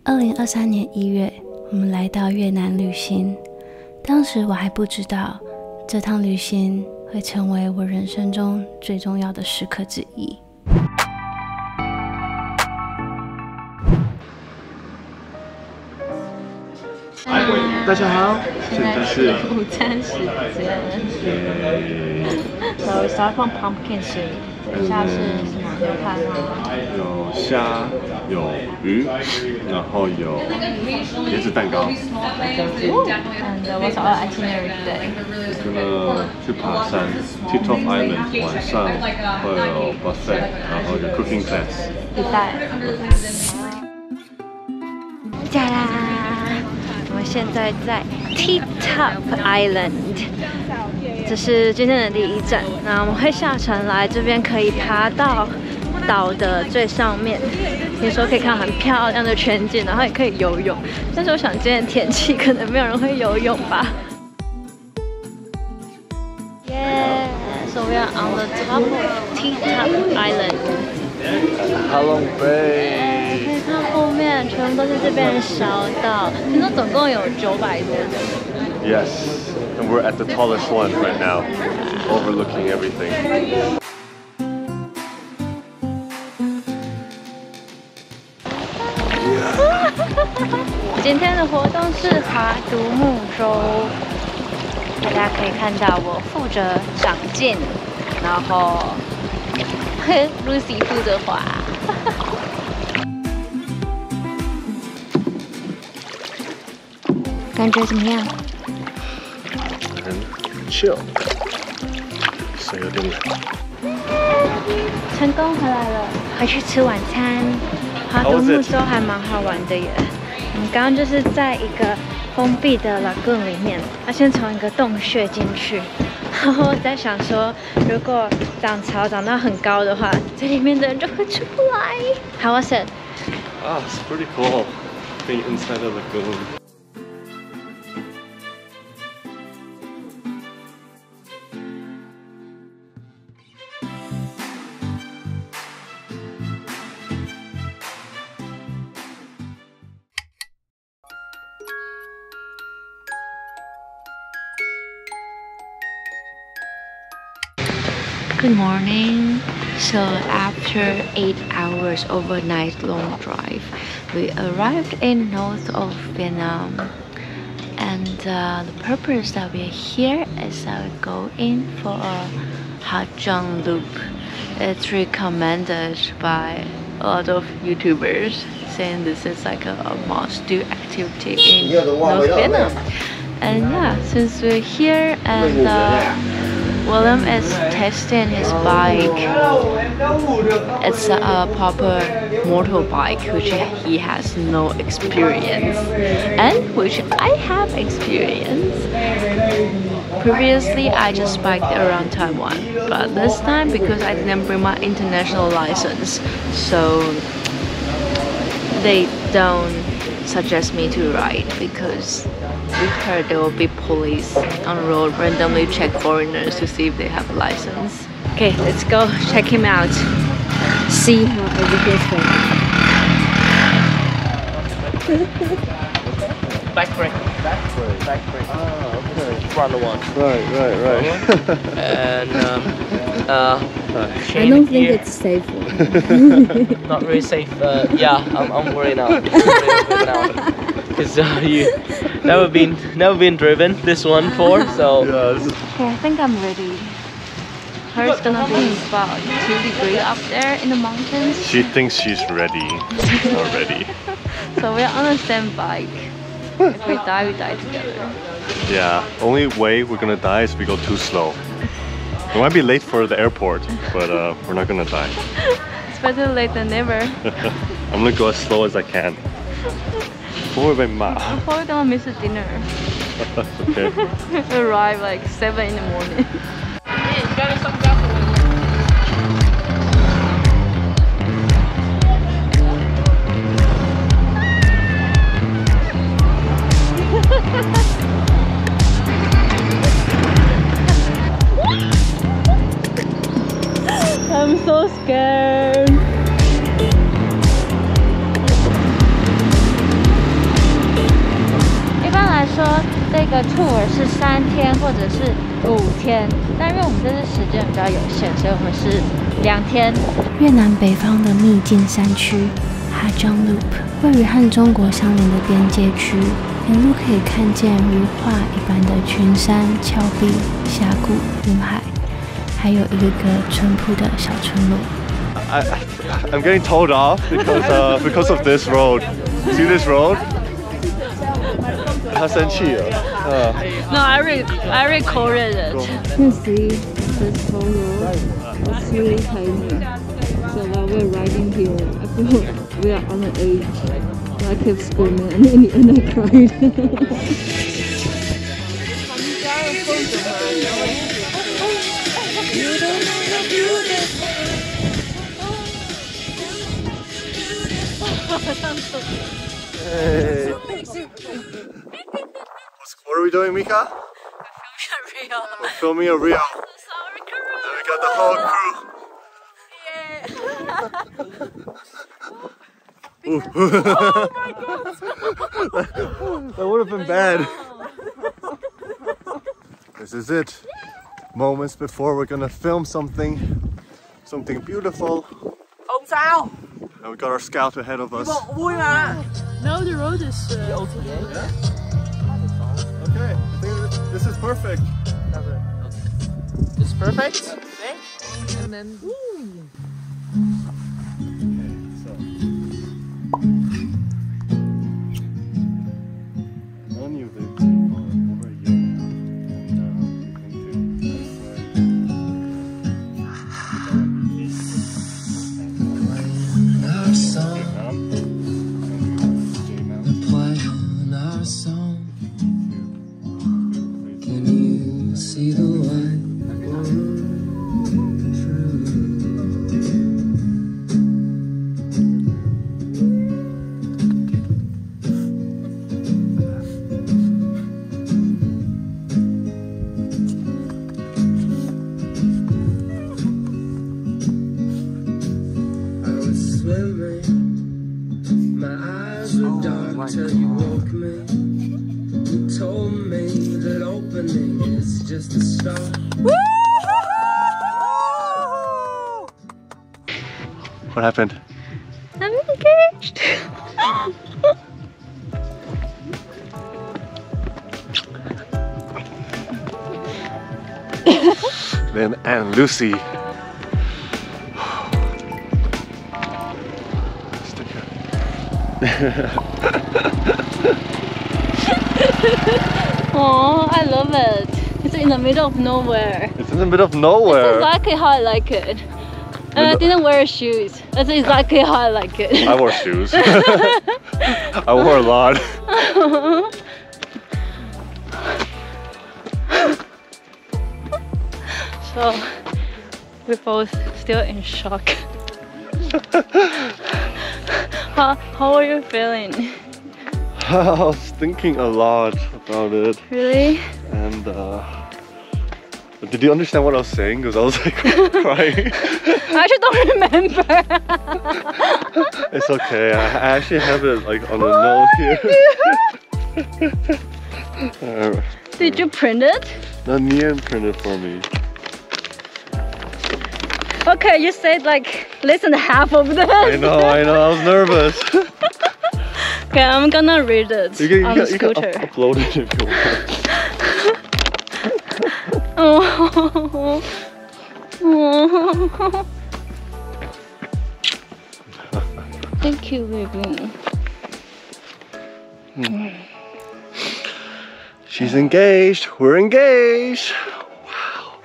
2023年1月，我们来到越南旅行。当时我还不知道，这趟旅行会成为我人生中最重要的时刻之一。大家好，现在是午餐时间。So we start from pumpkin soup。等一下是什么牛排吗？有虾，有鱼，然后有椰子蛋糕。And what's our itinerary today? 去爬山 ，Titov Island， 晚上会有 buffet， 然后有 cooking class。一带。加啦！我们现在在 Titov Island， 这是今天的第一站。那我们会下船来这边，可以爬到岛的最上面。听说可以看到很漂亮的全景，然后也可以游泳。但是我想今天的天气可能没有人会游泳吧。Yeah, so we are on the top of Titov Island. 哈龙bay。可以看后面全部都是这边的小岛，听说总共有900多个。Yes, and we're at the tallest one right now, overlooking everything. 今天的活动是划独木舟，大家可以看到我负责掌镜，然后Lucy 负责划。感觉怎么样？很 chill， 水有点冷。成功回来了，回去吃晚餐。划独木舟还蛮好玩的耶。我们刚刚就是在一个封闭的 lagoon 里面，要先从一个洞穴进去。然后我在想说，如果涨潮涨到很高的话，这里面的人就会出不来。How was it? It's pretty cool being inside the lagoon. Good morning. So after 8 hours overnight long drive, we arrived in north of Vietnam. And the purpose that we're here is that we go in for a Ha Giang loop. It's recommended by a lot of YouTubers, saying this is like a must-do activity in North Vietnam. And yeah, since we're here and William is testing his bike. It's a proper motorbike, which he has no experience, and which I have experience. Previously, I just biked around Taiwan, but this time because I didn't bring my international license, so they don't suggest me to ride because we heard there will be police on the road randomly check foreigners to see if they have a license. Okay, let's go check him out. See how everything's going. Back brake. Back brake. Back brake. Ah, okay. Front one. Right. And I don't think it's safe. not really safe. Yeah, I'm worried now. Because you never been driven this one before, so. Yes. Okay, I think I'm ready. Her's gonna be about 2 degrees up there in the mountains. She thinks she's ready already. So we're on the same bike. If we die together. Yeah, only way we're gonna die is if we go too slow. We might be late for the airport, but we're not gonna die. It's better late than never. I'm gonna go as slow as I can. Before we're gonna miss the dinner. Okay. We arrive like 7 in the morning. I'm so scared. 说这个 tour 是3天或者是5天，但因为我们这次时间比较有限，所以我们是2天。越南北方的秘境山区𝐅𝐨𝐥𝐿，位于和中国相连的边界区，沿路可以看见如画一般的群山、峭壁、峡谷、云海，还有一个个淳朴的小村落。I'm getting told off because of this road. See this road? 他生气了。No, I recorded it. You see this whole road. It's really tiny. So while we're riding here, I feel we are on the edge. So I kept screaming, and in the end I cried. Hey. What are we doing, Mika? We're filming a reel. And we got the whole crew. Oh my god! That would have been bad. This is it. Moments before we're gonna film something beautiful. And we got our scout ahead of us. No, the road is Okay, I think this is perfect. It's perfect. and then None of this over a year now. Can you see the white till you woke me. You told me that opening is just a start. What happened? I'm engaged. Then and Lucy. Oh, I love it. It's in the middle of nowhere. It's in the middle of nowhere. It's exactly how I like it. And I didn't wear shoes. That's exactly how I like it. I wore shoes. I wore a lot. So we're both still in shock. How are you feeling? I was thinking a lot about it. Really? And did you understand what I was saying? Because I was like crying. I actually don't remember. It's okay. I actually have it like on a note here. Did you print it? No, Nian printed for me. Okay, you said like less than half of this. I know, I was nervous. Okay, I'm gonna read it on the scooter. You can upload it if you want. Oh. Thank you, baby. She's engaged. We're engaged. Wow.